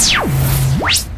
Assalamualaikum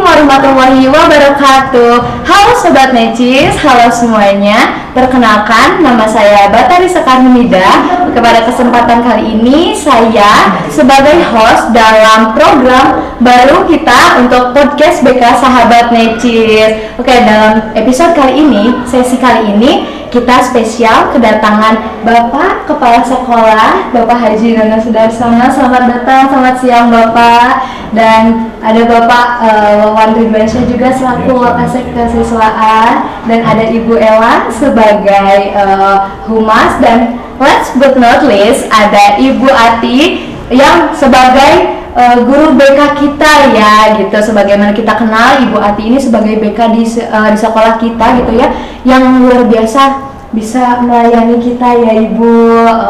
warahmatullahi wabarakatuh. Halo Sobat Necis, halo semuanya. Perkenalkan, nama saya Batari Sekar Humida. Pada kesempatan kali ini, saya sebagai host dalam program baru kita untuk podcast BK Sahabat Necis. Oke, dalam episode kali ini, sesi kali ini, kita spesial kedatangan Bapak Kepala Sekolah, Bapak Haji Nana Sudarsana. Selamat datang, selamat siang Bapak. Dan ada Bapak Wawan Ridwansyah juga selaku Wakasek Kesiswaan, dan ada Ibu Ella sebagai Humas, dan last but not least ada Ibu Ati yang sebagai guru BK kita ya gitu. Sebagaimana kita kenal Ibu Ati ini sebagai BK di sekolah kita gitu ya, yang luar biasa bisa melayani kita ya Ibu.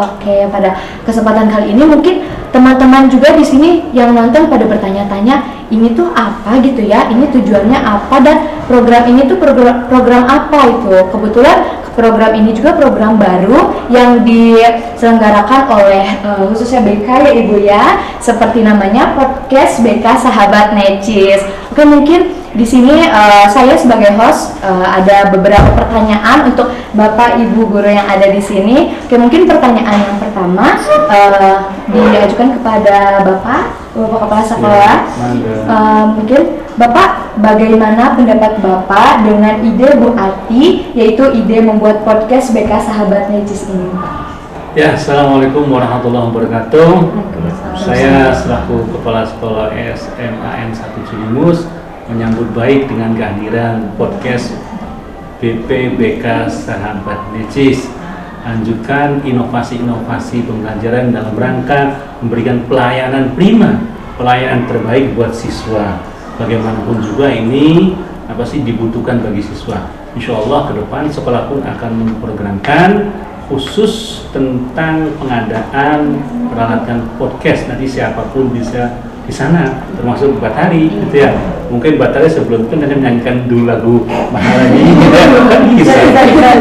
Oke, pada kesempatan kali ini mungkin teman-teman juga di sini yang nonton pada bertanya-tanya, ini tuh apa gitu ya, ini tujuannya apa, dan program ini tuh program apa itu. Kebetulan program ini juga program baru yang diselenggarakan oleh khususnya BK ya Ibu ya, seperti namanya podcast BK Sahabat Necis. Oke, mungkin di sini saya sebagai host ada beberapa pertanyaan untuk Bapak Ibu guru yang ada di sini. Oke, mungkin pertanyaan yang pertama diajukan kepada Bapak Kepala Sekolah. Mungkin Bapak, bagaimana pendapat Bapak dengan ide Bu Ati, yaitu ide membuat podcast BK Sahabat Necis ini? Ya, Assalamualaikum warahmatullahi wabarakatuh. Saya selaku Kepala Sekolah SMAN 1 Cilimus menyambut baik dengan kehadiran podcast BK Sahabat Necis. Anjurkan inovasi-inovasi pembelajaran dalam rangka memberikan pelayanan prima, pelayanan terbaik buat siswa. Bagaimanapun juga ini dibutuhkan bagi siswa. Insya Allah ke depan sekolah pun akan memprogramkan khusus tentang pengadaan peralatan podcast. Nanti siapapun bisa di sana, termasuk Batari gitu ya. Mungkin Batari sebelum itu nanti menyanyikan dulu lagu mahal ini kan bisa.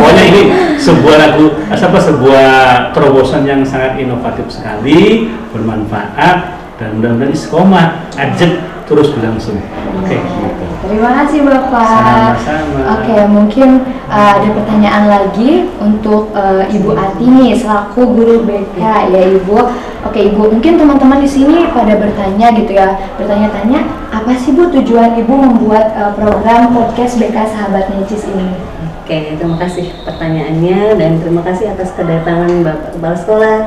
Pokoknya ini sebuah lagu sebuah terobosan yang sangat inovatif sekali, bermanfaat, dan mudah-mudahan istiqomah ajak terus berlangsung. Oke, gitu. Terima kasih Bapak. Sama-sama. Oke, mungkin ada pertanyaan lagi untuk Ibu Ati nih selaku guru BK ya Ibu. Oke Ibu, mungkin teman-teman di sini pada bertanya gitu ya, bertanya-tanya apa sih Bu tujuan Ibu membuat program podcast BK Sahabat Necis ini? Oke, terima kasih pertanyaannya, dan terima kasih atas kedatangan Bapak Kepala Sekolah,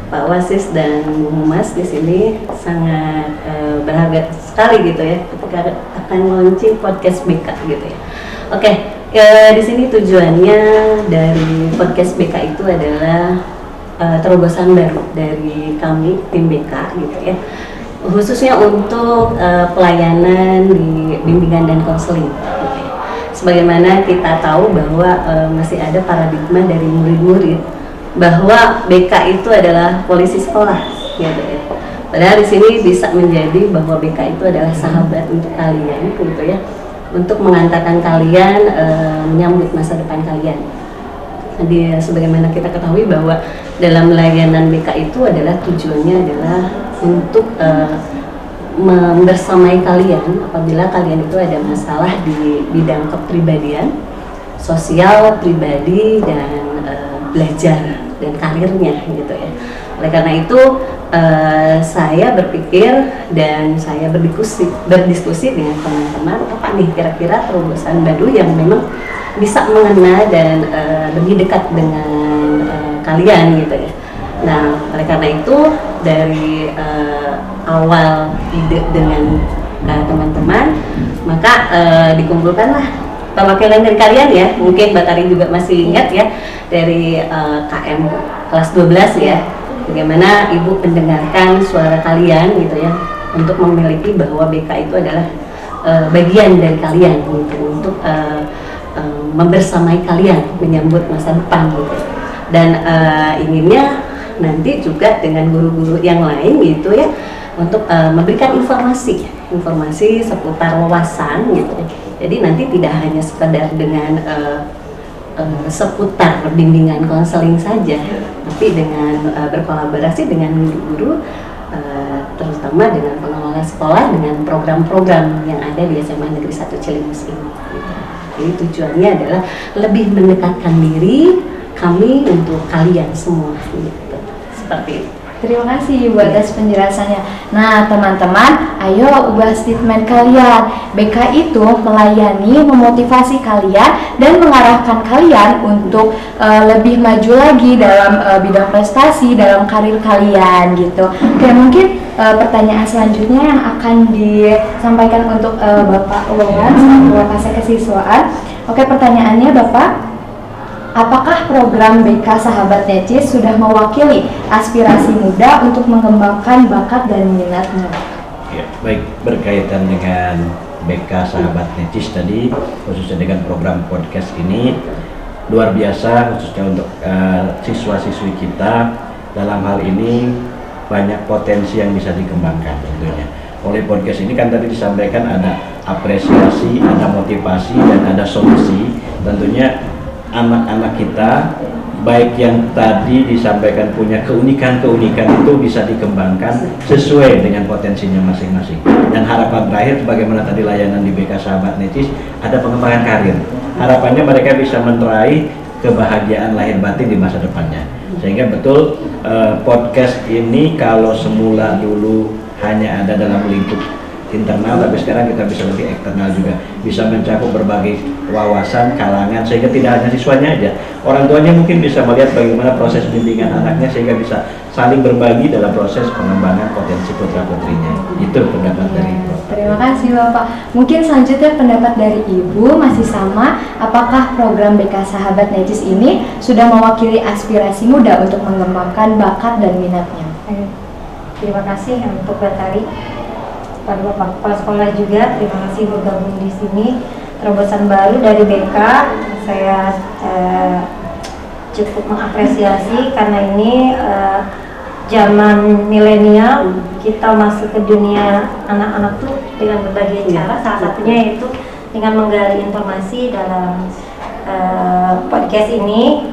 Pak Wasis, dan Bu Humas di sini. Sangat berharga sekali gitu ya ketika akan launching podcast BK gitu ya. Oke, di sini tujuannya dari podcast BK itu adalah terobosan baru dari kami tim BK gitu ya, khususnya untuk pelayanan di bimbingan dan konseling gitu ya. Sebagaimana kita tahu bahwa masih ada paradigma dari murid-murid bahwa BK itu adalah polisi sekolah gitu ya. Padahal di sini bisa menjadi bahwa BK itu adalah sahabat untuk kalian gitu ya, untuk mengantarkan kalian menyambut masa depan kalian. Sebagaimana kita ketahui bahwa dalam layanan BK itu adalah tujuannya adalah untuk membersamai kalian apabila kalian itu ada masalah di bidang kepribadian, sosial, pribadi, dan belajar dan karirnya gitu ya. Oleh karena itu saya berpikir dan saya berdiskusi dengan teman-teman, apa nih kira-kira terobosan baru yang memang bisa mengena dan lebih dekat dengan kalian gitu ya. Nah, oleh karena itu dari awal ide dengan teman-teman, maka dikumpulkanlah perwakilan dari kalian ya. Mungkin Batari juga masih ingat ya, dari KM kelas 12 ya, bagaimana Ibu mendengarkan suara kalian gitu ya, untuk memiliki bahwa BK itu adalah bagian dari kalian gitu, untuk membersamai kalian menyambut masa depan gitu. Dan inginnya nanti juga dengan guru-guru yang lain gitu ya, untuk memberikan informasi seputar wawasan gitu. Jadi nanti tidak hanya sekedar dengan seputar bimbingan konseling saja, tapi dengan berkolaborasi dengan guru-guru, terutama dengan pengelola sekolah, dengan program-program yang ada di SMA Negeri 1 Cilimus ini. Jadi tujuannya adalah lebih mendekatkan diri kami untuk kalian semua, gitu. Seperti itu. Terima kasih Ibu atas penjelasannya. Nah teman-teman, ayo ubah statement kalian. BK itu melayani, memotivasi kalian dan mengarahkan kalian untuk lebih maju lagi dalam bidang prestasi, dalam karir kalian gitu. Oke, mungkin pertanyaan selanjutnya yang akan disampaikan untuk Bapak Wawan selaku Wakasek Kesiswaan. Oke, pertanyaannya Bapak, apakah program BK Sahabat Necis sudah mewakili aspirasi muda untuk mengembangkan bakat dan minatnya? Ya, baik, berkaitan dengan BK Sahabat Necis tadi, khususnya dengan program podcast ini, luar biasa khususnya untuk siswa-siswi kita. Dalam hal ini banyak potensi yang bisa dikembangkan tentunya. Oleh podcast ini kan tadi disampaikan ada apresiasi, ada motivasi, dan ada solusi. Tentunya anak-anak kita, baik yang tadi disampaikan punya keunikan-keunikan itu bisa dikembangkan sesuai dengan potensinya masing-masing. Dan harapan terakhir, sebagaimana tadi layanan di BK Sahabat Necis, ada pengembangan karir. Harapannya mereka bisa meraih kebahagiaan lahir batin di masa depannya. Sehingga betul podcast ini kalau semula dulu hanya ada dalam lingkup internal, tapi sekarang kita bisa lebih eksternal juga, bisa mencakup berbagai wawasan, kalangan, sehingga tidak hanya siswanya aja, orang tuanya mungkin bisa melihat bagaimana proses bimbingan anaknya, sehingga bisa saling berbagi dalam proses pengembangan potensi putra-putrinya. Itu pendapat dari Ibu. Terima kasih Bapak. Mungkin selanjutnya pendapat dari Ibu masih sama, apakah program BK Sahabat Necis ini sudah mewakili aspirasi muda untuk mengembangkan bakat dan minatnya? Terima kasih untuk Batari. Pada Bapak Kepala Sekolah juga, terima kasih bergabung di sini. Terobosan baru dari BK, saya cukup mengapresiasi karena ini zaman milenial, kita masuk ke dunia anak-anak tuh dengan berbagai cara. Salah satunya yaitu dengan menggali informasi dalam podcast ini.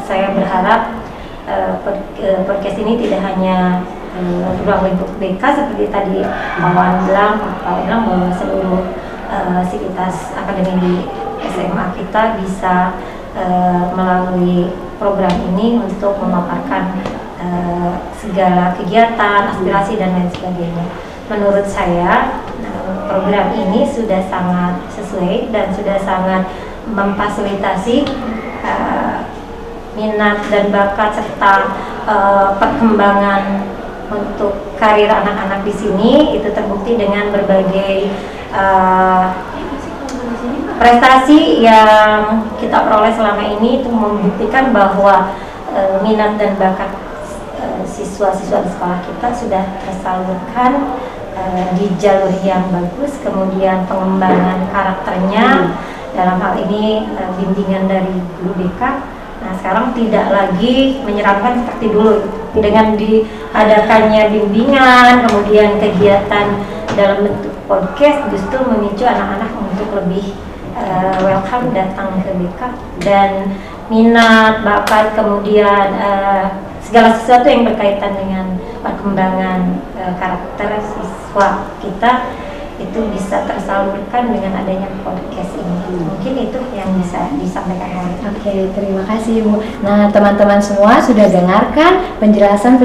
Saya berharap podcast ini tidak hanya ruang lingkup BK seperti tadi Pak Wan bilang bahwa seluruh sivitas akademi di SMA kita bisa melalui program ini untuk memaparkan segala kegiatan, aspirasi dan lain sebagainya. Menurut saya program ini sudah sangat sesuai dan sudah sangat memfasilitasi minat dan bakat serta perkembangan untuk karir anak-anak di sini. Itu terbukti dengan berbagai prestasi yang kita peroleh selama ini. Itu membuktikan bahwa minat dan bakat siswa-siswa di sekolah kita sudah tersalurkan di jalur yang bagus. Kemudian pengembangan karakternya, dalam hal ini bimbingan dari guru BK. Nah, sekarang tidak lagi menyeramkan seperti dulu. Dengan diadakannya bimbingan, kemudian kegiatan dalam bentuk podcast, justru memicu anak-anak untuk lebih welcome datang ke BK, dan minat, bakat, kemudian segala sesuatu yang berkaitan dengan perkembangan karakter siswa kita itu bisa tersalurkan dengan adanya podcast ini. Mungkin itu yang bisa disampaikan oleh. Oke, terima kasih Ibu. Nah, teman-teman semua sudah dengarkan penjelasan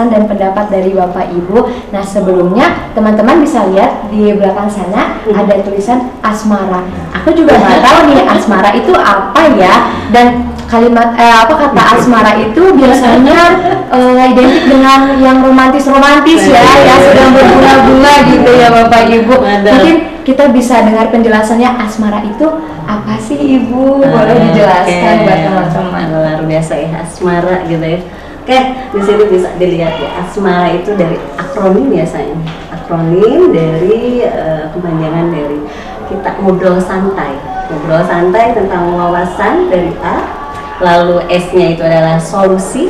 dan pendapat dari Bapak Ibu. Nah, sebelumnya teman-teman bisa lihat di belakang sana ada tulisan asmara. Aku juga nggak tahu nih asmara itu apa ya, dan kalimat kata asmara itu biasanya identik dengan yang romantis ya, sedang berbunga-bunga gitu ya Bapak Ibu. Mungkin kita bisa dengar penjelasannya, asmara itu apa sih Ibu? Boleh dijelaskan buat teman-teman. Luar biasa ya, asmara gitu ya. Oke, di sini bisa dilihat ya, asmara itu dari akronim biasanya. Akronim dari kepanjangan dari kita ngobrol santai tentang wawasan dari A. Lalu S-nya itu adalah solusi,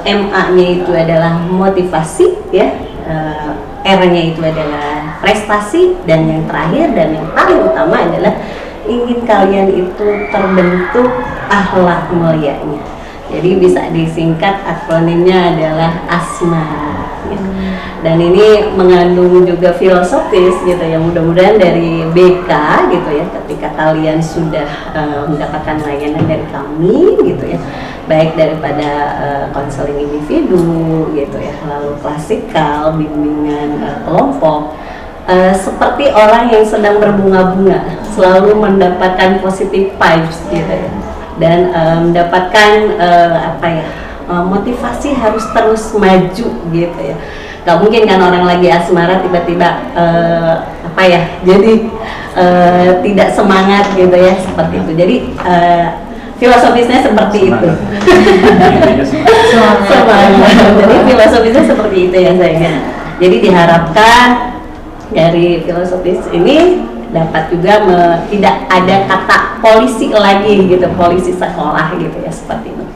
MA-nya itu adalah motivasi, ya. R-nya itu adalah prestasi, dan yang terakhir dan yang paling utama adalah ingin kalian itu terbentuk akhlak mulianya. Jadi bisa disingkat akronimnya adalah Asmara. Ya. Dan ini mengandung juga filosofis gitu ya, mudah-mudahan dari BK gitu ya, ketika kalian sudah mendapatkan layanan dari kami gitu ya, baik daripada konseling individu gitu ya, lalu klasikal, bimbingan kelompok, seperti orang yang sedang berbunga-bunga, selalu mendapatkan positive vibes gitu ya, dan mendapatkan motivasi harus terus maju gitu ya. Gak mungkin kan orang lagi asmara tiba-tiba jadi tidak semangat gitu ya, seperti itu. Jadi filosofisnya seperti itu. Semangat. Jadi filosofisnya seperti itu ya saya. Jadi diharapkan dari filosofis ini dapat juga tidak ada kata polisi lagi gitu, polisi sekolah gitu ya, seperti itu.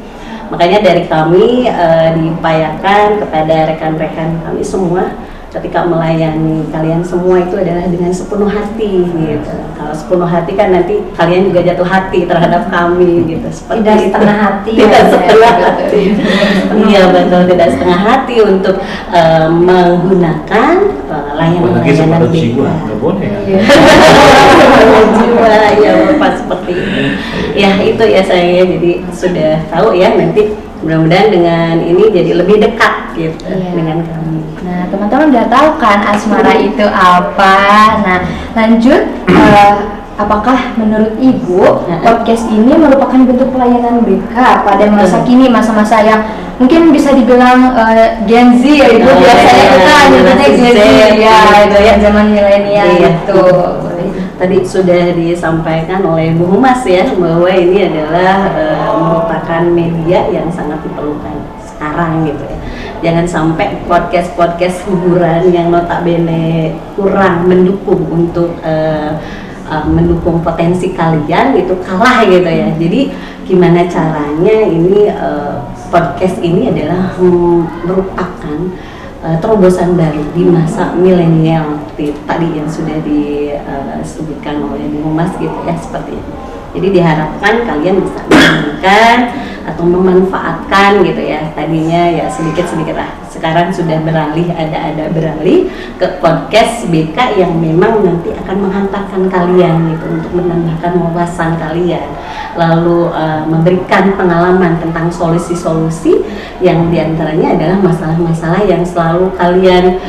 Makanya dari kami diupayakan kepada rekan-rekan kami semua, ketika melayani kalian semua itu adalah dengan sepenuh hati gitu. Kalau sepenuh hati kan nanti kalian juga jatuh hati terhadap kami gitu. Seperti Tidak itu. setengah hati. Tidak setengah Ya, hati. Iya betul, tidak setengah hati untuk menggunakan Apalagi layanan-layanan separuh jiwa, nggak boleh kan? jiwa ya Bapak, seperti ini. Ya itu ya saya, jadi sudah tahu ya, nanti mudah-mudahan dengan ini jadi lebih dekat gitu dengan kami. Nah, teman-teman udah tahu kan Asmara itu apa. Nah, lanjut, apakah menurut Ibu podcast ini merupakan bentuk pelayanan BK pada masa kini, masa-masa yang mungkin bisa dibilang Gen Z ya Ibu, biasanya kita nyebutnya Gen Z ya, itu ya zaman milenial itu. Tadi sudah disampaikan oleh Bu Humas ya, bahwa ini adalah merupakan media yang sangat diperlukan sekarang gitu ya. Jangan sampai podcast hiburan yang notabene kurang mendukung untuk mendukung potensi kalian gitu kalah gitu ya. Jadi gimana caranya ini podcast ini adalah merupakan terobosan baru di masa milenial tadi yang sudah disebutkan oleh Bu Humas gitu ya, seperti itu. Jadi diharapkan kalian bisa mendengarkan atau memanfaatkan gitu ya. Tadinya ya sedikit-sedikit lah. Sekarang sudah beralih ke podcast BK yang memang nanti akan menghantarkan kalian gitu untuk menambahkan wawasan kalian. Lalu memberikan pengalaman tentang solusi-solusi yang diantaranya adalah masalah-masalah yang selalu kalian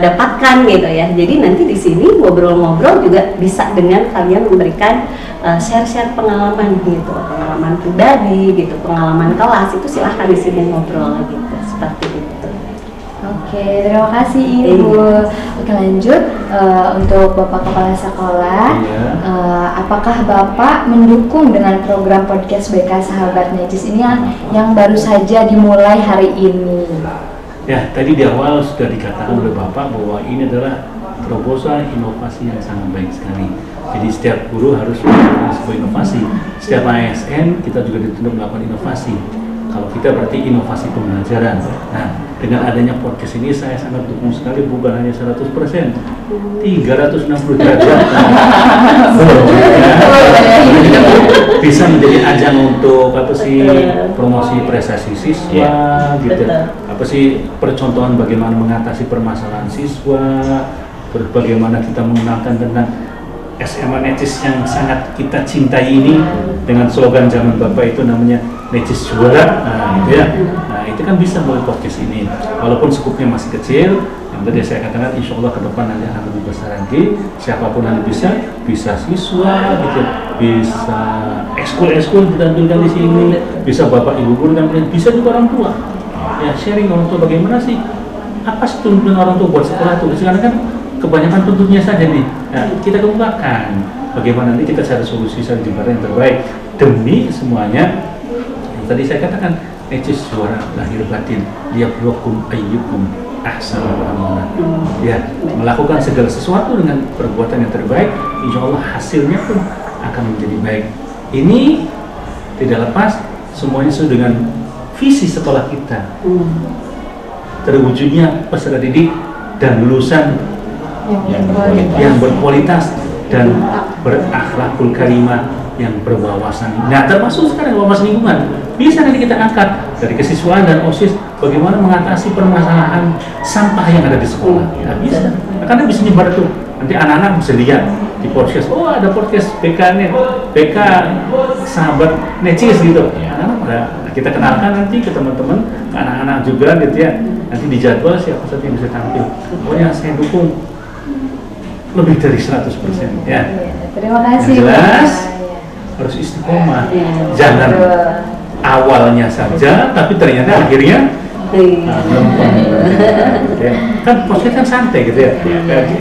dapatkan gitu ya. Jadi nanti di sini ngobrol-ngobrol juga bisa dengan kalian memberikan share-share pengalaman gitu, pengalaman pribadi gitu, pengalaman kelas, itu silahkan di sini ngobrol gitu, seperti itu. Oke, terima kasih Ibu. Oke, lanjut untuk Bapak Kepala Sekolah. Apakah Bapak mendukung dengan program podcast BK Sahabat Najis ini yang baru saja dimulai hari ini? Ya, tadi di awal sudah dikatakan oleh Bapak bahwa ini adalah terobosan inovasi yang sangat baik sekali. Jadi setiap guru harus melakukan sebuah inovasi. Setiap ASN kita juga dituntut melakukan inovasi. Kalau kita berarti inovasi pembelajaran. Nah, dengan adanya podcast ini saya sangat dukung sekali, bukan hanya 100%, 360 derajat. Bisa menjadi ajang untuk promosi prestasi siswa, gitu. Percontohan bagaimana mengatasi permasalahan siswa, bagaimana kita mengenalkan tentang SMA Necis yang sangat kita cintai ini dengan slogan zaman Bapak itu namanya Necis Juara. Nah, gitu ya. Nah, itu kan bisa melalui podcast ini. Walaupun skupnya masih kecil, yang tadi saya katakan insya Allah ke depan nanti akan lebih besar lagi. Siapapun yang bisa siswa gitu, bisa ekskul ditampilkan di sini, bisa Bapak Ibu guru dan bisa juga orang tua. Ya, sharing orang tua bagaimana sih, apa sih tuntutan orang tua buat sekolah itu. Sekarang kan kebanyakan tuntutnya saja nih. Nah, kita kemukakan bagaimana nanti kita cari solusi jembatan yang terbaik demi semuanya. Yang tadi saya katakan Necis Juara lahir batin, liyabluwakum ayyukum ahsanu amala. Ya, melakukan segala sesuatu dengan perbuatan yang terbaik, insya Allah hasilnya pun akan menjadi baik. Ini tidak lepas semuanya sesuai dengan visi sekolah kita. terwujudnya peserta didik dan lulusan yang berkualitas dan berakhlakul karimah yang berwawasan. Nah, termasuk sekarang wawasan lingkungan. Bisa nanti kita angkat dari kesiswaan dan OSIS bagaimana mengatasi permasalahan sampah yang ada di sekolah. Nah, bisa. Karena bisa nyebar tuh. Nanti anak-anak bisa lihat di podcast. Oh, ada podcast BK sahabat necis gitu. Anak-anak kita kenalkan nanti ke teman-teman, ke anak-anak juga gitu ya. Nanti dijadwal siapa saja yang bisa tampil. Pokoknya saya dukung lebih dari 100% ya. Terima kasih. Jelas harus istiqomah. Jangan awalnya saja tapi ternyata akhirnya kan podcast kan santai gitu ya.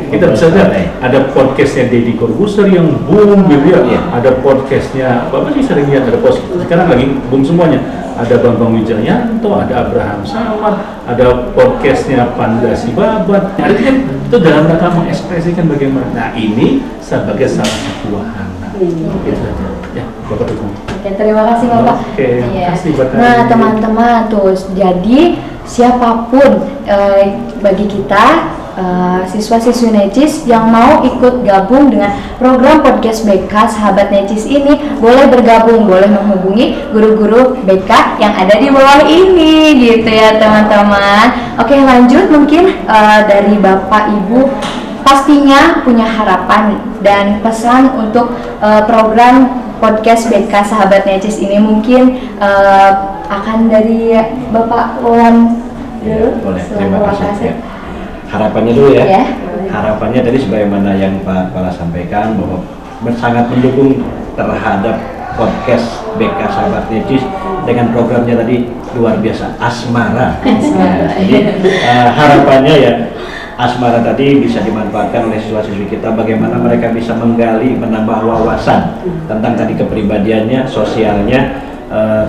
Kita bisa lihat ada podcastnya Deddy Corbuzier yang boom gitu ya. Ada podcastnya Bapak sih sering lihat ada podcast sekarang lagi boom semuanya. Ada Bambang Wijayanto, ada Abraham Samad, ada podcastnya Panda Sibaban. Nah, itu dalam rangka mengekspresikan bagaimana. Nah, ini sebagai salah satu wahana. Gitu saja. Ya, Bapak dukung. Oke, terima kasih Bapak. Oke, terima kasih buat hari Nah, ini. teman-teman, jadi siapapun bagi kita siswa-siswi Necis yang mau ikut gabung dengan program podcast BK Sahabat Necis ini boleh bergabung, boleh menghubungi guru-guru BK yang ada di bawah ini gitu ya teman-teman. Oke, lanjut mungkin dari Bapak Ibu pastinya punya harapan dan pesan untuk program podcast BK Sahabat Necis ini. Mungkin akan dari Bapak Wan dulu. Boleh, terima kasih. Harapannya dulu ya. Harapannya tadi sebagaimana yang Pak Kepala sampaikan bahwa sangat mendukung terhadap podcast BK Sahabat Necis dengan programnya tadi luar biasa Asmara. Jadi harapannya ya Asmara tadi bisa dimanfaatkan oleh siswa-siswi kita, bagaimana mereka bisa menggali, menambah wawasan tentang tadi kepribadiannya, sosialnya,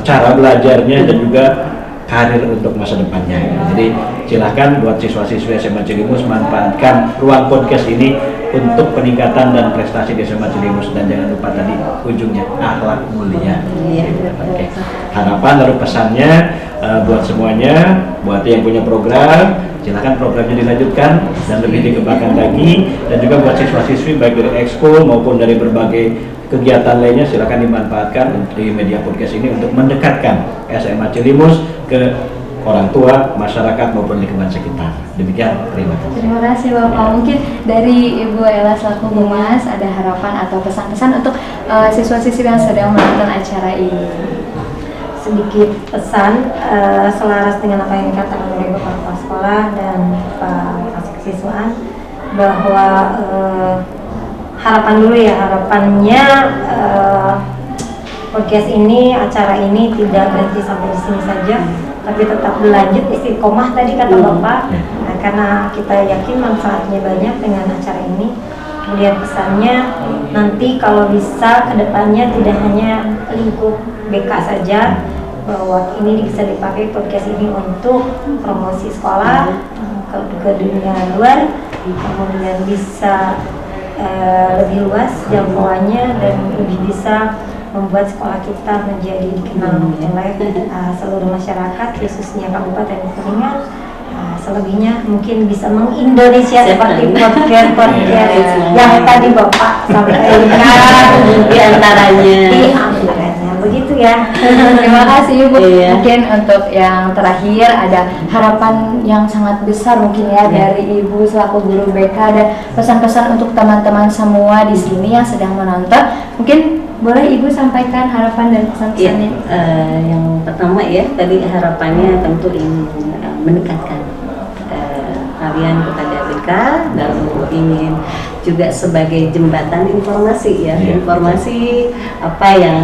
cara belajarnya dan juga karir untuk masa depannya. Jadi silahkan buat siswa-siswi SMA Cilimus manfaatkan ruang podcast ini untuk peningkatan dan prestasi di SMA Cilimus, dan jangan lupa tadi ujungnya akhlak mulia. Oke. Harapan lalu pesannya buat semuanya, buat yang punya program silahkan programnya dilanjutkan dan lebih dikembangkan lagi, dan juga buat siswa-siswi baik dari ekskul maupun dari berbagai kegiatan lainnya silahkan dimanfaatkan di media podcast ini untuk mendekatkan SMA Cilimus ke orang tua, masyarakat maupun lingkungan sekitar. Demikian, terima kasih. Terima kasih Bapak. Mungkin dari Ibu Ella selaku Humas ada harapan atau pesan-pesan untuk siswa-siswi yang sedang menonton acara ini. Sedikit pesan selaras dengan apa yang dikatakan oleh Bapak Kepala Sekolah dan Pak Kasiswaan, bahwa harapan dulu ya, harapannya podcast ini, acara ini tidak berhenti sampai di sini saja, tapi tetap berlanjut istiqomah tadi kata Bapak. Nah, karena kita yakin manfaatnya banyak dengan acara ini. Kemudian pesannya nanti kalau bisa kedepannya tidak hanya lingkup BK saja, bahwa ini bisa dipakai podcast ini untuk promosi sekolah ke dunia luar, kemudian bisa lebih luas jangkauannya dan lebih bisa membuat sekolah kita menjadi dikenal oleh seluruh masyarakat, khususnya Kabupaten Kuningan. Selebihnya mungkin bisa mengindonesia seperti podcast yang tadi Bapak sampaikan di antaranya. Begitu ya. Terima kasih Ibu. Iya. Mungkin untuk yang terakhir ada harapan yang sangat besar mungkin ya dari Ibu selaku guru BK, dan pesan-pesan untuk teman-teman semua di sini yang sedang menonton. Mungkin boleh Ibu sampaikan harapan dan pesan-pesannya. Yang pertama ya, tadi harapannya tentu ingin mendekatkan kalian kepada BK, lalu ingin juga sebagai jembatan informasi ya, informasi apa yang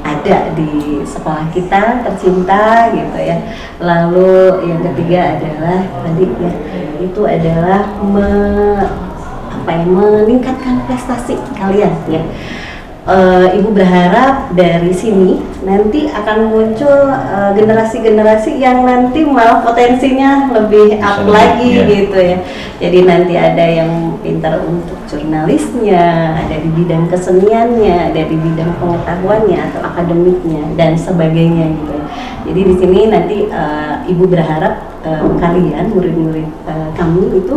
ada di sekolah kita tercinta gitu ya. Lalu yang ketiga adalah tadi ya, itu adalah meningkatkan prestasi kalian ya. Ibu berharap dari sini nanti akan muncul generasi-generasi yang nanti malah potensinya lebih up Bisa lagi lebih, ya. gitu ya. Jadi nanti ada yang pintar untuk jurnalisnya, ada di bidang keseniannya, ada di bidang pengetahuannya atau akademiknya dan sebagainya gitu ya. Jadi di sini nanti Ibu berharap kalian murid-murid kami itu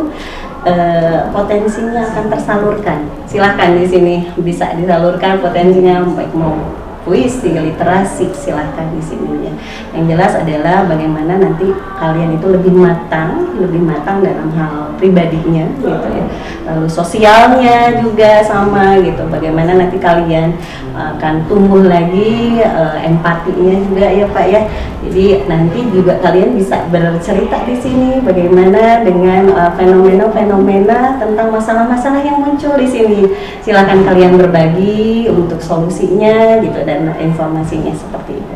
potensinya akan tersalurkan. Silahkan di sini bisa disalurkan potensinya, baik mau puisi, literasi, silahkan di sini ya. Yang jelas adalah bagaimana nanti kalian itu lebih matang dalam hal pribadinya gitu ya. Lalu sosialnya juga sama gitu. Bagaimana nanti kalian akan tumbuh lagi empatinya juga ya Pak ya. Jadi nanti juga kalian bisa bercerita di sini bagaimana dengan fenomena-fenomena tentang masalah-masalah yang muncul di sini. Silakan kalian berbagi untuk solusinya gitu dan informasinya seperti itu.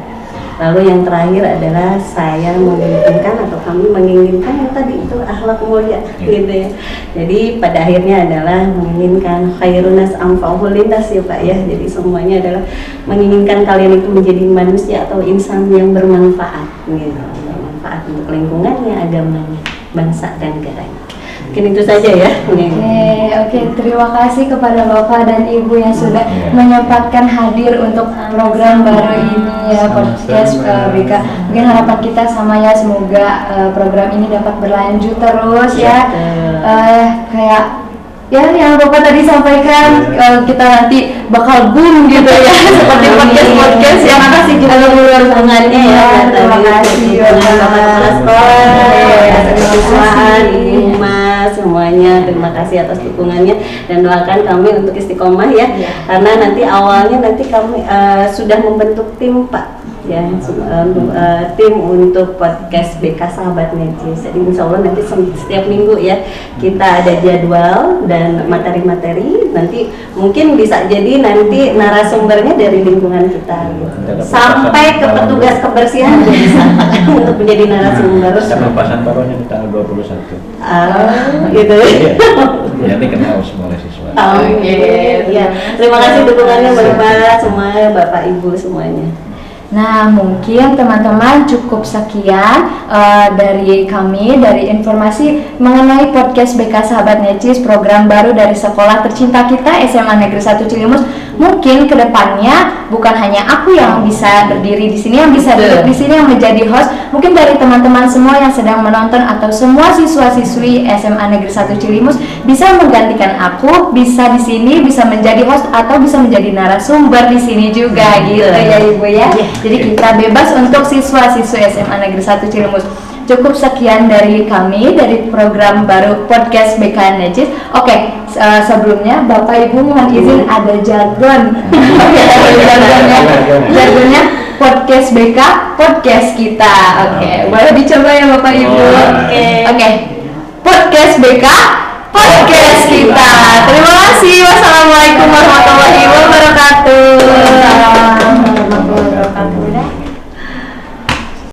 Lalu yang terakhir adalah saya menginginkan atau kami menginginkan yang tadi itu akhlak mulia gitu ya. Jadi pada akhirnya adalah menginginkan khairunas amfa'uhul linnas ya Pak ya. Jadi semuanya adalah menginginkan kalian itu menjadi manusia atau insan yang bermanfaat gitu. Bermanfaat untuk lingkungannya, agamanya, bangsa dan negaranya. Mungkin itu saja ya. Oke, terima kasih kepada Bapak dan Ibu yang sudah menyempatkan hadir untuk program baru ini ya, podcast BK. Mungkin harapan kita sama ya, semoga program ini dapat berlanjut terus ya. Kayak ya yang Bapak tadi sampaikan, kita nanti bakal boom gitu ya, seperti podcast yang kasih kita hubungannya ya. Terima kasih Bapak Kepala Sekolah, kesiswaan, Ibu Mas, semuanya terima kasih atas dukungannya dan doakan kami untuk istiqomah ya. Karena nanti awalnya kami sudah membentuk tim Pak ya, tim untuk podcast BK Sahabat Necis. Jadi insya Allah nanti setiap minggu ya kita ada jadwal dan materi-materi. Nanti mungkin bisa jadi nanti narasumbernya dari lingkungan kita gitu. Sampai ke petugas kebersihan bisa untuk menjadi narasumber. Kita pelepasan barunya di tanggal 21. Gitu ya. Jadi kenal semua siswa. Oke. Ya. Terima kasih dukungannya Bapak semua, Bapak Ibu semuanya. Nah, mungkin teman-teman cukup sekian dari kami, dari informasi mengenai podcast BK Sahabat Necis, program baru dari sekolah tercinta kita SMA Negeri 1 Cilimus. Mungkin kedepannya bukan hanya aku yang bisa berdiri di sini, yang bisa duduk di sini, yang menjadi host. Mungkin dari teman-teman semua yang sedang menonton atau semua siswa-siswi SMA Negeri 1 Cilimus bisa menggantikan aku, bisa di sini, bisa menjadi host atau bisa menjadi narasumber di sini juga gitu ya Ibu ya. Jadi kita bebas untuk siswa-siswi SMA Negeri 1 Cilimus. Cukup sekian dari kami, dari program baru podcast BK Necis. Oke, sebelumnya Bapak Ibu mohon izin ada jargon. Jargonnya podcast BK, podcast kita. Oke, boleh dicoba ya Bapak Ibu. Oke. Podcast BK,